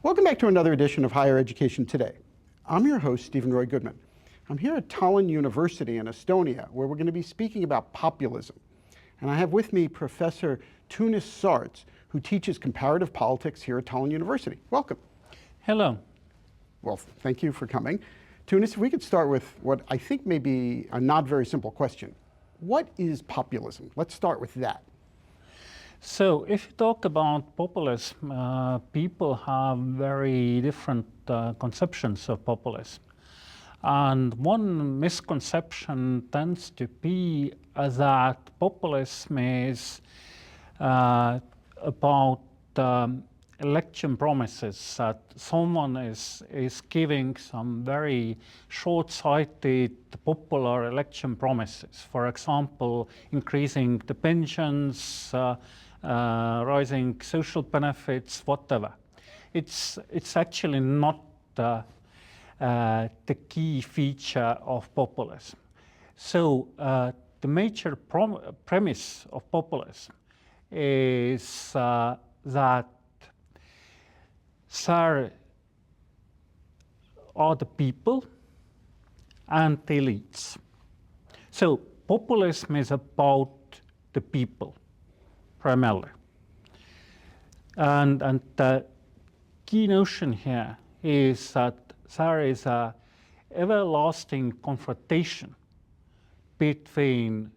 Welcome back to another edition of Higher Education Today. I'm your host, Steven Roy Goodman. I'm here at Tallinn University in Estonia, where we're going to be speaking about populism. And I have with me Professor Tõnis Saarts, who teaches comparative politics here at Tallinn University. Welcome. Hello. Well, thank you for coming. Tõnis, if we could start with what I think may be a not very simple question. What is populism? Let's start with that. So if you talk about populism, people have very different conceptions of populism. And one misconception tends to be that populism is about election promises, that someone is giving some very short-sighted popular election promises. For example, increasing the pensions, rising social benefits, whatever. It's actually not the key feature of populism. So the major premise of populism is that there are the people and the elites. So populism is about the people primarily. And the key notion here is that there is an everlasting confrontation between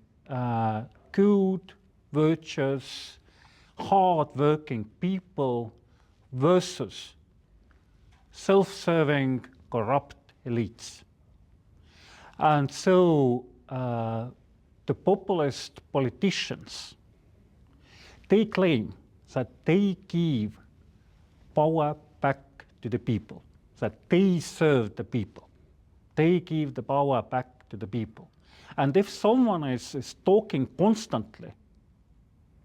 good, virtuous, hard-working people versus self-serving, corrupt elites. And so the populist politicians, they claim that they give power back to the people, that they serve the people. They give the power back to the people. And if someone is talking constantly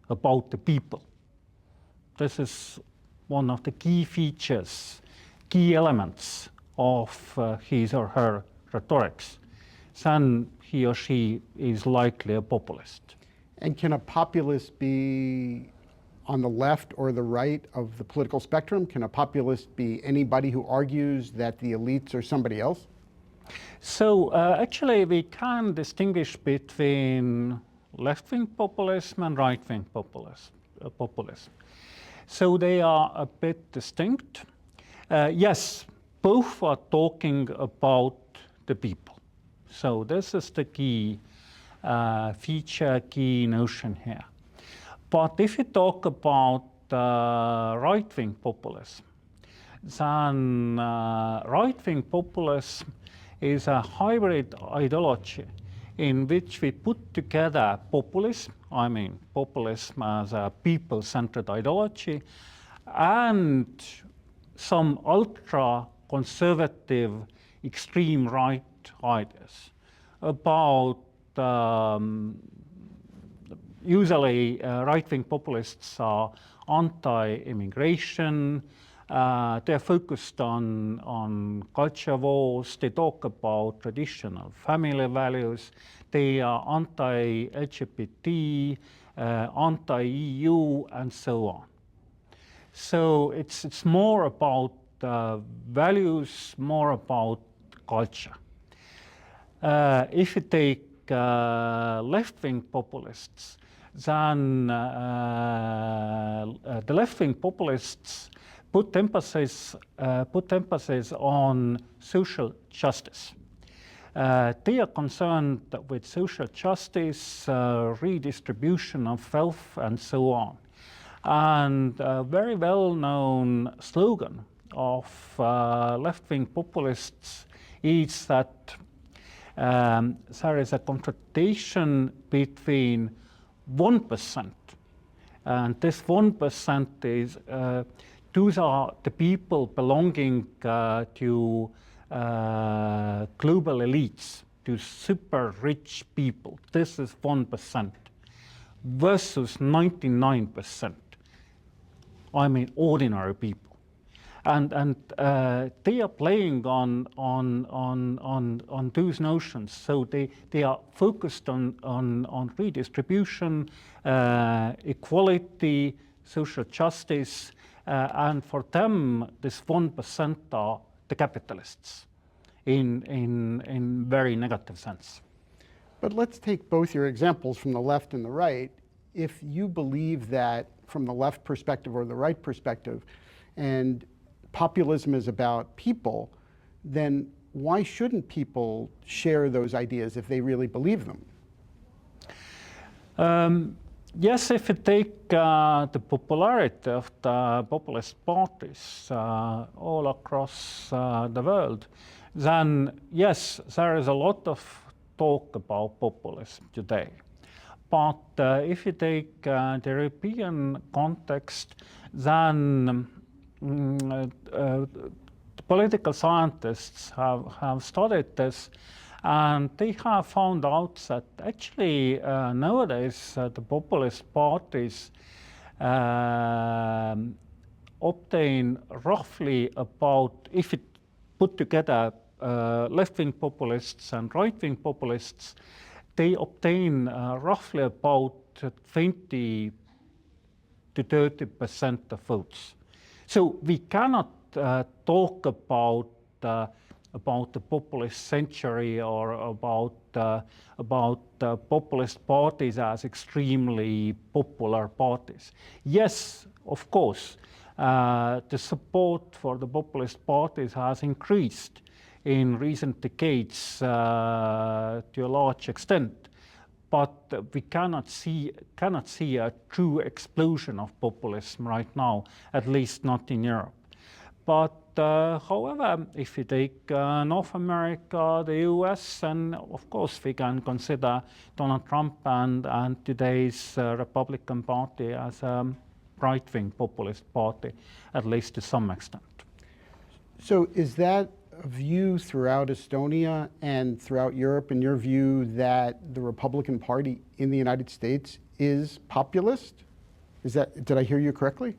about the people, this is one of the key features, key elements of his or her rhetorics, then he or she is likely a populist. And can a populist be on the left or the right of the political spectrum? Can a populist be anybody who argues that the elites are somebody else? So actually we can distinguish between left-wing populism and right-wing populism. So they are a bit distinct. Yes, both are talking about the people. So this is the key feature, key notion here. But if you talk about right-wing populism, then right-wing populism is a hybrid ideology in which we put together populism, I mean populism as a people-centered ideology, and some ultra-conservative, extreme right ideas about usually right-wing populists are anti-immigration, they're focused on culture wars, they talk about traditional family values, they are anti-LGBT, anti-EU, and so on. So it's more about values, more about culture. If you take left-wing populists, then the left-wing populists put emphasis on social justice. They are concerned with social justice, redistribution of wealth, and so on. And a very well-known slogan of left-wing populists is that there is a confrontation between 1%, and this 1% is those are the people belonging to global elites, to super rich people. This is 1% versus 99%. I mean, ordinary people. And they are playing on those notions. So they are focused on redistribution, equality, social justice, and for them, this 1% are the capitalists in very negative sense. But let's take both your examples from the left and the right. If you believe that from the left perspective or the right perspective, and populism is about people, then why shouldn't people share those ideas if they really believe them? Yes, if you take the popularity of the populist parties all across the world, then yes, there is a lot of talk about populism today. But if you take the European context, then political scientists have studied this, and they have found out that actually nowadays the populist parties obtain roughly about, if you put together left-wing populists and right-wing populists, they obtain roughly about 20 to 30% of votes. So we cannot talk about the populist century or about populist parties as extremely popular parties. Yes, of course, the support for the populist parties has increased in recent decades to a large extent, but we cannot see a true explosion of populism right now, at least not in Europe. But however, if you take North America, the US, and of course we can consider Donald Trump and today's Republican Party as a right-wing populist party, at least to some extent. So is that a view throughout Estonia and throughout Europe, in your view, that the Republican Party in the United States is populist? Did I hear you correctly?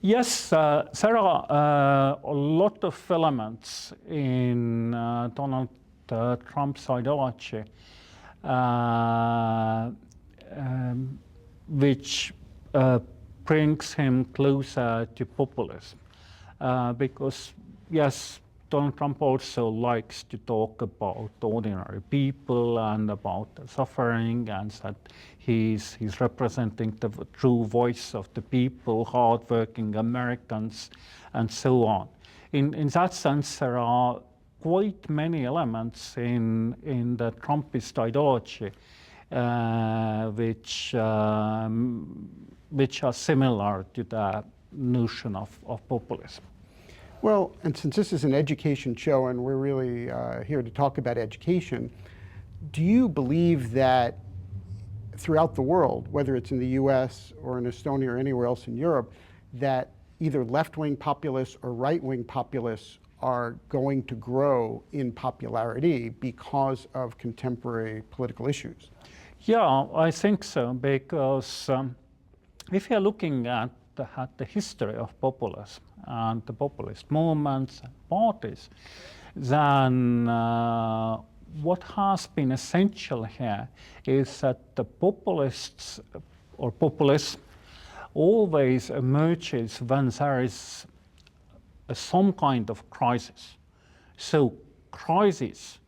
Yes, there are a lot of elements in Donald Trump's ideology which brings him closer to populism. Because, yes, Donald Trump also likes to talk about ordinary people and about the suffering, and that he's representing the true voice of the people, hardworking Americans, and so on. In that sense, there are quite many elements in the Trumpist ideology which are similar to the notion of populism. Well, and since this is an education show and we're really here to talk about education, do you believe that throughout the world, whether it's in the US or in Estonia or anywhere else in Europe, that either left-wing populists or right-wing populists are going to grow in popularity because of contemporary political issues? Yeah, I think so, because if you're looking at the history of populism and the populist movements and parties, then what has been essential here is that the populists or populism always emerges when there is some kind of crisis. So crisis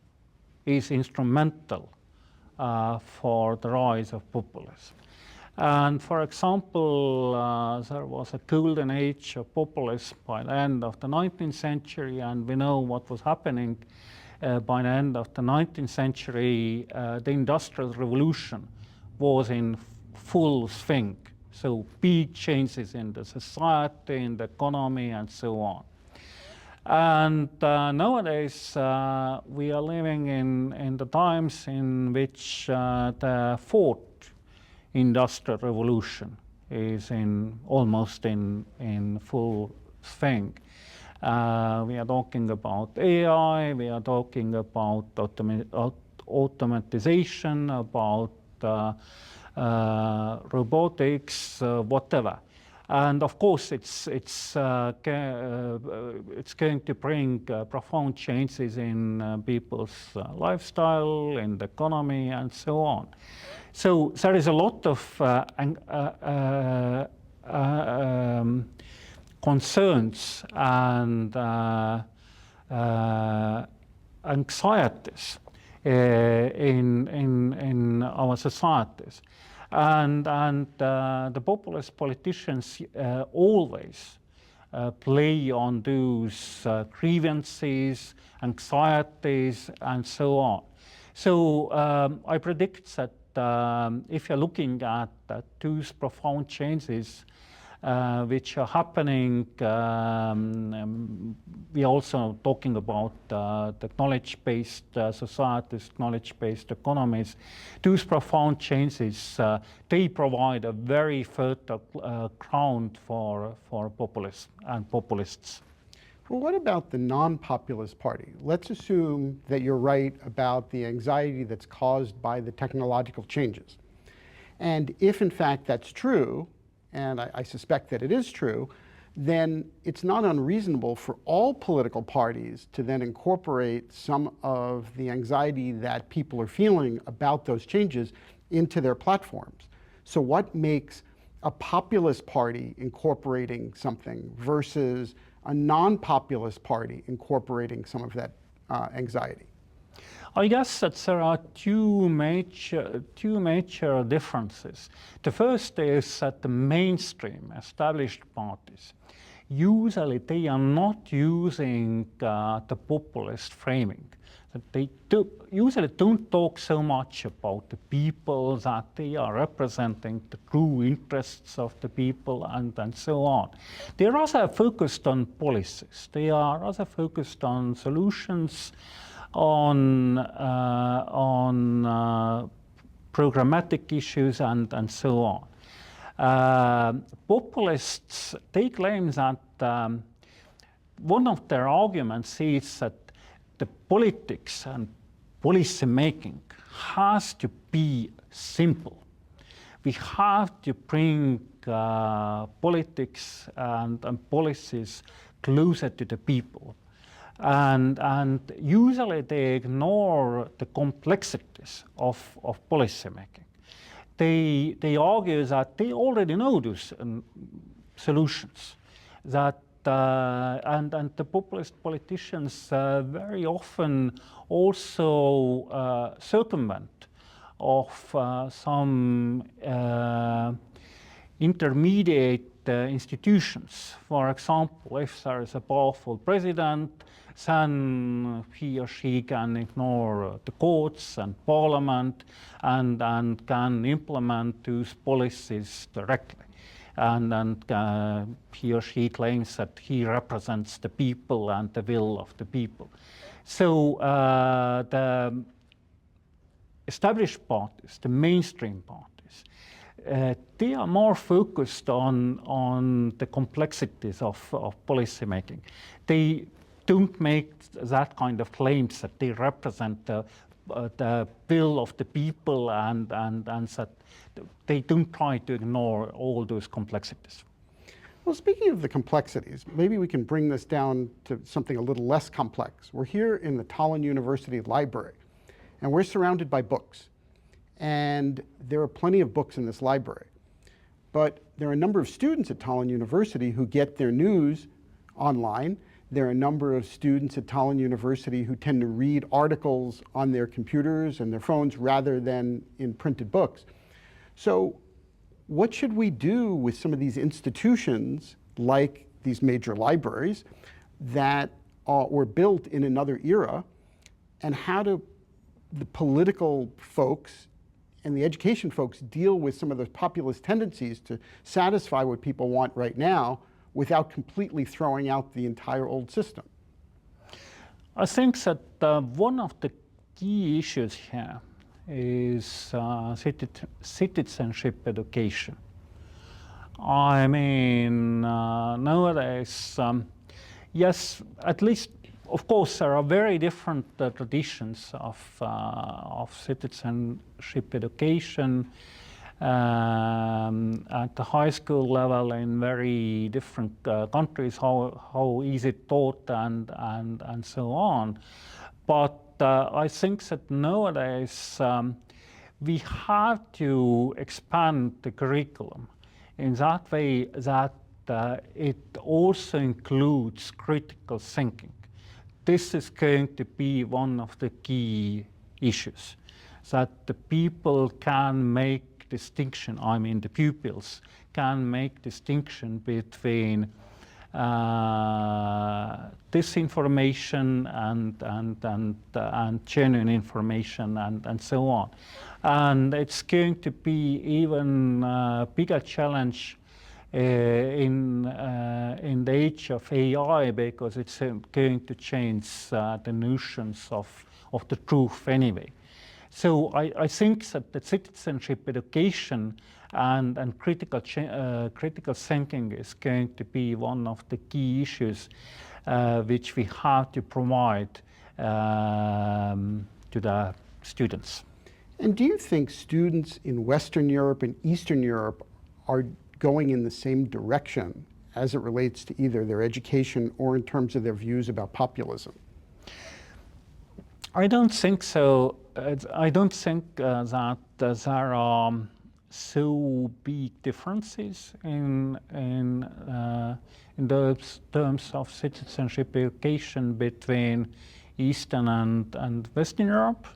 is instrumental for the rise of populism. And for example, there was a golden age of populism by the end of the 19th century, and we know what was happening by the end of the 19th century. The Industrial Revolution was in full swing. So big changes in the society, in the economy, and so on. And nowadays, we are living in the times in which the fourth Industrial Revolution is almost in full swing. We are talking about AI, we are talking about automatization, about robotics, whatever. And of course, it's going to bring profound changes in people's lifestyle, in the economy, and so on. So there is a lot of concerns and anxieties in our societies. And the populist politicians always play on those grievances, anxieties, and so on. So I predict that if you're looking at those profound changes which are happening, we're also talking about the knowledge-based societies, knowledge-based economies. Those profound changes, they provide a very fertile ground for populism and populists. Well, what about the non-populist party? Let's assume that you're right about the anxiety that's caused by the technological changes. And if in fact that's true, and I suspect that it is true, then it's not unreasonable for all political parties to then incorporate some of the anxiety that people are feeling about those changes into their platforms. So what makes a populist party incorporating something versus a non-populist party incorporating some of that anxiety? I guess that there are two major differences. The first is that the mainstream established parties, usually they are not using the populist framing. They usually don't talk so much about the people, that they are representing the true interests of the people and so on. They are also focused on policies. They are also focused on solutions, on programmatic issues and so on. Populists, they claim that one of their arguments is that the politics and policy making has to be simple. We have to bring politics and policies closer to the people. And usually they ignore the complexities of policy making. They argue that they already know those solutions, that and the populist politicians very often also circumvent of some intermediate institutions. For example, if there is a powerful president, then he or she can ignore the courts and parliament and can implement those policies directly. And he or she claims that he represents the people and the will of the people. So the established parties, the mainstream parties, they are more focused on the complexities of policy making. They don't make that kind of claims that they represent the will of the people and that they don't try to ignore all those complexities. Well, speaking of the complexities, maybe we can bring this down to something a little less complex. We're here in the Tallinn University library, and we're surrounded by books. And there are plenty of books in this library. But there are a number of students at Tallinn University who get their news online. There are a number of students at Tallinn University who tend to read articles on their computers and their phones rather than in printed books. So what should we do with some of these institutions, like these major libraries, that were built in another era, and how do the political folks and the education folks deal with some of those populist tendencies to satisfy what people want right now without completely throwing out the entire old system? I think that one of the key issues here is citizenship education. I mean, nowadays, yes, at least, of course, there are very different traditions of citizenship education at the high school level in very different countries, how is it taught and so on. But I think that nowadays we have to expand the curriculum in that way that it also includes critical thinking. This is going to be one of the key issues, that the people can make distinction, I mean the pupils can make distinction between disinformation and genuine information and so on. And it's going to be even a bigger challenge in the age of AI, because it's going to change the notions of the truth anyway. So I think that the citizenship education and critical thinking is going to be one of the key issues which we have to provide to the students. And do you think students in Western Europe and Eastern Europe are going in the same direction as it relates to either their education or in terms of their views about populism? I don't think so. I don't think that there are so big differences in those terms of citizenship education between Eastern and Western Europe.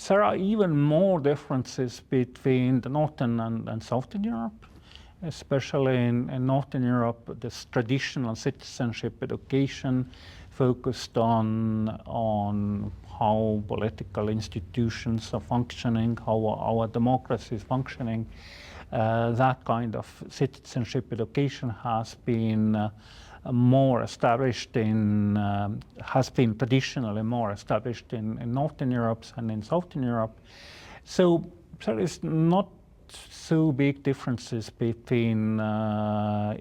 There are even more differences between the Northern and Southern Europe, especially in Northern Europe. This traditional citizenship education focused on how political institutions are functioning, how our democracy is functioning. That kind of citizenship education has been more established has been traditionally more established in Northern Europe than in Southern Europe. So there is not so big differences between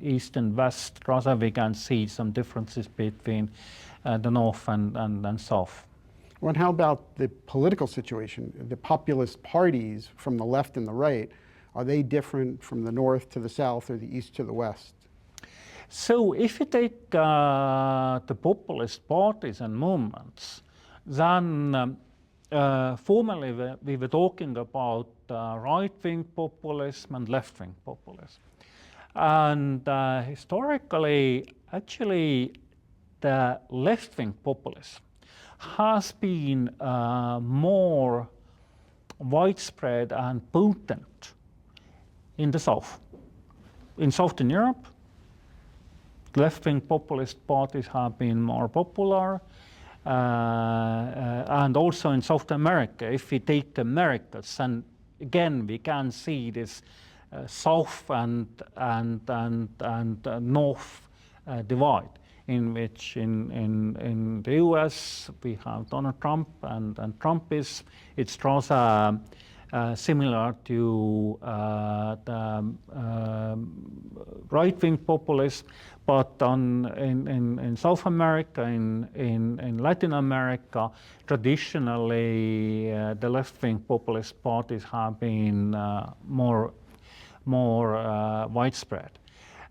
East and West. Rather, we can see some differences between the North and South. Well, and how about the political situation? The populist parties from the left and the right, are they different from the North to the South or the East to the West? So if you take the populist parties and movements, then formerly we were talking about right-wing populism and left-wing populism. And historically, actually, the left-wing populism has been more widespread and potent in the South. In Southern Europe, left-wing populist parties have been more popular, and also in South America. If we take the Americas, and again we can see this South and North divide, in which in the US we have Donald Trump, and Trumpism. It's rather similar to the right-wing populism, but in South America, in Latin America, traditionally the left-wing populist parties have been more widespread.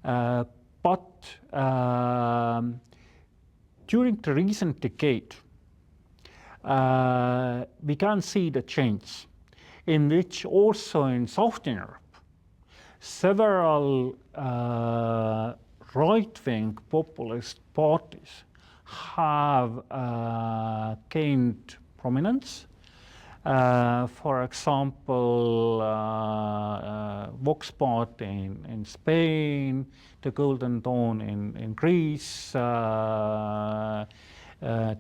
But during the recent decade, we can see the change, in which also in Southern Europe, several right-wing populist parties have gained prominence. For example, Vox Party in Spain, the Golden Dawn in Greece, the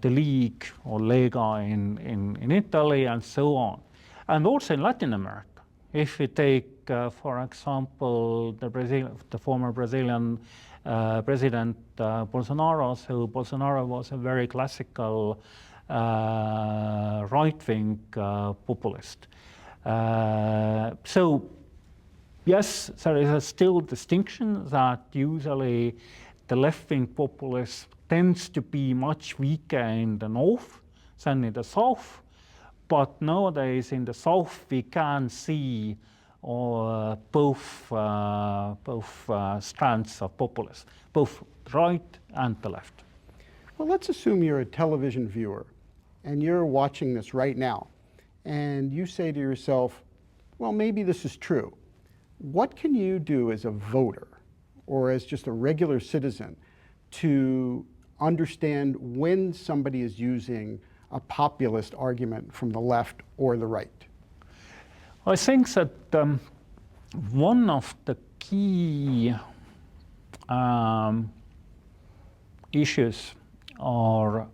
League or Lega in Italy, and so on. And also in Latin America, if we take, for example, the former Brazilian President Bolsonaro. So Bolsonaro was a very classical right-wing populist. So yes, there is still distinction that usually the left-wing populist tends to be much weaker in the North than in the South. But nowadays in the South we can see both strands of populism, both right and the left. Well, let's assume you're a television viewer and you're watching this right now, and you say to yourself, well, maybe this is true. What can you do as a voter or as just a regular citizen to understand when somebody is using a populist argument from the left or the right? I think that one of the key issues or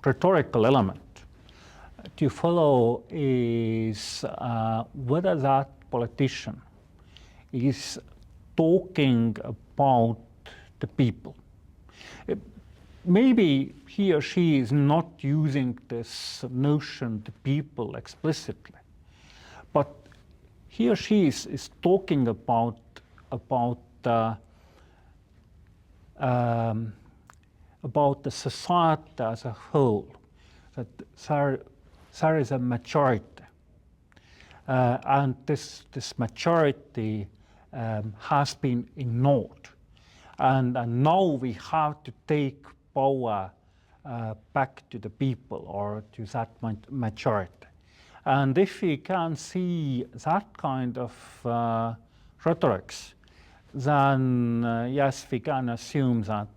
rhetorical element to follow is whether that politician is talking about the people. Maybe he or she is not using this notion, the people, explicitly, but he or she is talking about the society as a whole, that there is a majority, and this majority has been ignored, and now we have to take power back to the people or to that majority. And if we can see that kind of rhetorics, then yes, we can assume that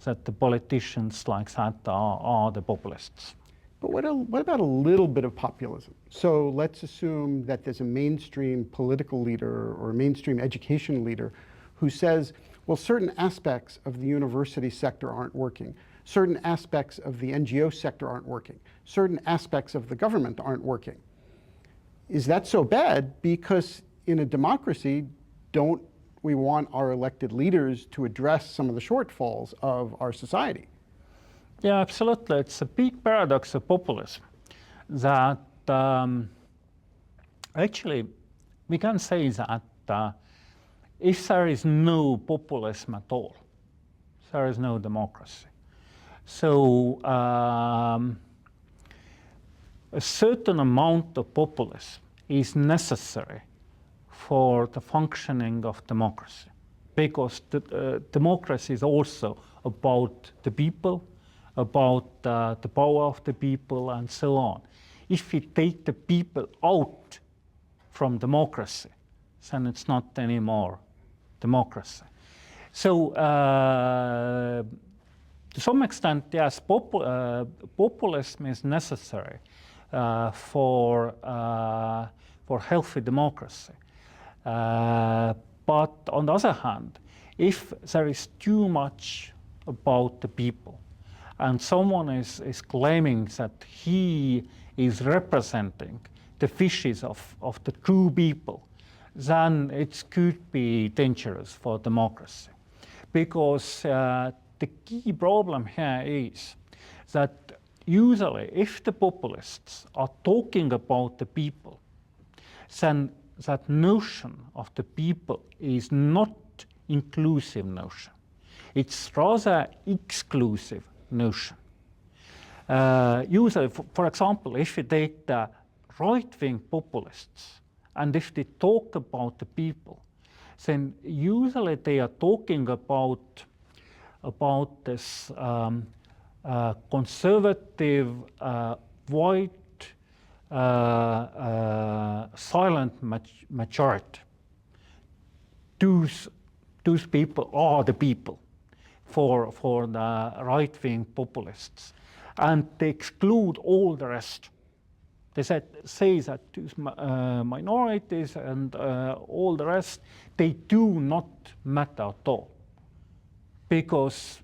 that the politicians like that are the populists. But what about a little bit of populism? So let's assume that there's a mainstream political leader or a mainstream education leader who says, well, certain aspects of the university sector aren't working, certain aspects of the NGO sector aren't working, certain aspects of the government aren't working. Is that so bad? Because in a democracy, don't we want our elected leaders to address some of the shortfalls of our society? Yeah, absolutely. It's a big paradox of populism that actually we can say that if there is no populism at all, there is no democracy. So a certain amount of populism is necessary for the functioning of democracy, because democracy is also about the people, about the power of the people, and so on. If we take the people out from democracy, then it's not anymore democracy. So to some extent, yes, populism is necessary for healthy democracy. But on the other hand, if there is too much about the people, and someone is claiming that he is representing the wishes of the true people, then it could be dangerous for democracy. Because the key problem here is that usually if the populists are talking about the people, then that notion of the people is not inclusive notion. It's rather exclusive notion. Usually, for example, if you take the right-wing populists, and if they talk about the people, then usually they are talking about this conservative, white, silent majority. Those people are the people for the right-wing populists, and they exclude all the rest. They say that those minorities and all the rest, they do not matter at all, because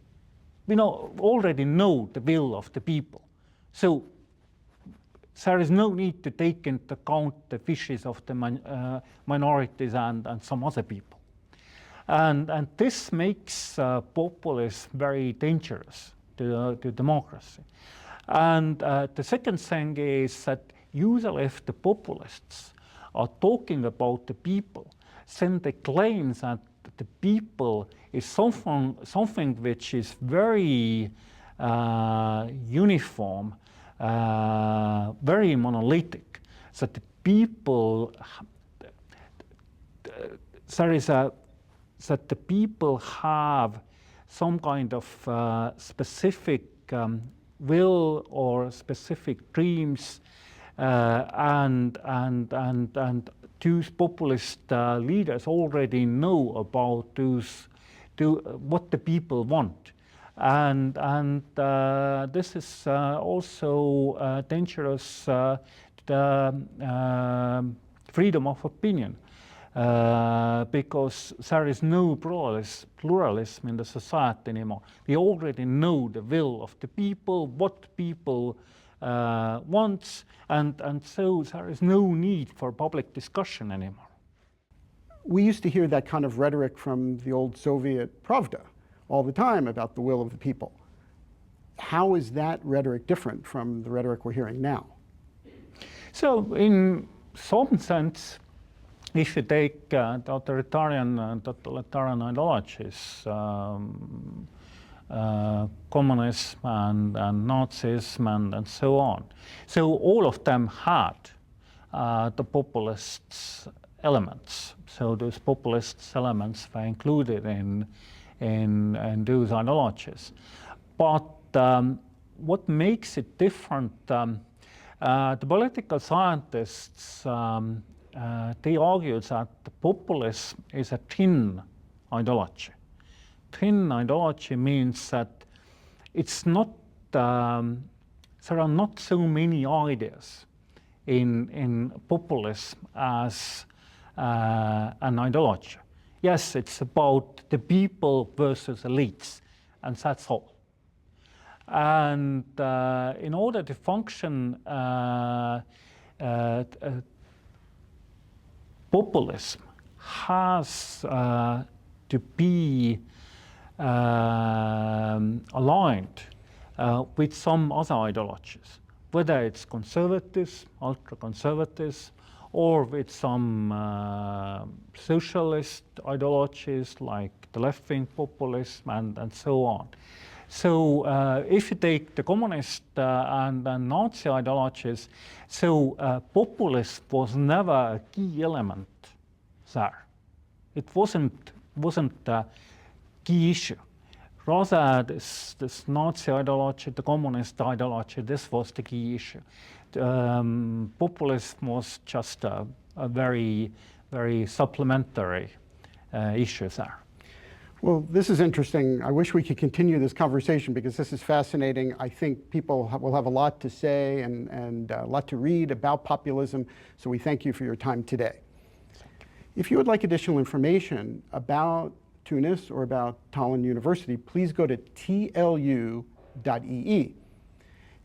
we already know the will of the people. So there is no need to take into account the wishes of the minorities and some other people. And this makes populism very dangerous to democracy. And the second thing is that usually if the populists are talking about the people, then they claim that the people is something which is very uniform, very monolithic, that the people that the people have some kind of specific will or specific dreams, and those populist leaders already know about what the people want. And this is also dangerous to the freedom of opinion, because there is no pluralism in the society anymore. We already know the will of the people, what people want, and so there is no need for public discussion anymore. We used to hear that kind of rhetoric from the old Soviet Pravda all the time about the will of the people. How is that rhetoric different from the rhetoric we're hearing now? So in some sense, if you take the authoritarian and totalitarian ideologies, communism and Nazism and so on, so all of them had the populist elements. So those populist elements were included in those ideologies. But what makes it different, the political scientists, they argued that the populism is a thin ideology. Thin ideology means that it's not, there are not so many ideas in populism as an ideology. Yes, it's about the people versus elites, and that's all. And in order to function, populism has to be aligned with some other ideologies, whether it's conservatives, ultra-conservatives, or with some socialist ideologies like the left-wing populism and so on. So if you take the communist and Nazi ideologies, so populism was never a key element there. It wasn't a key issue. Rather, this Nazi ideology, the communist ideology, this was the key issue. Populism was just a very, very supplementary issue there. Well, this is interesting. I wish we could continue this conversation because this is fascinating. I think people will have a lot to say and a lot to read about populism, so we thank you for your time today. If you would like additional information about Tõnis or about Tallinn University, please go to tlu.ee.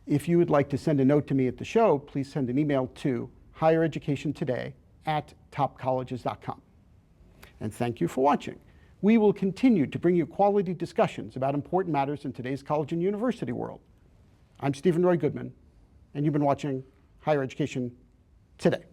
If you would like to send a note to me at the show, please send an email to highereducationtoday@topcolleges.com. And thank you for watching. We will continue to bring you quality discussions about important matters in today's college and university world. I'm Steven Roy Goodman, and you've been watching Higher Education Today.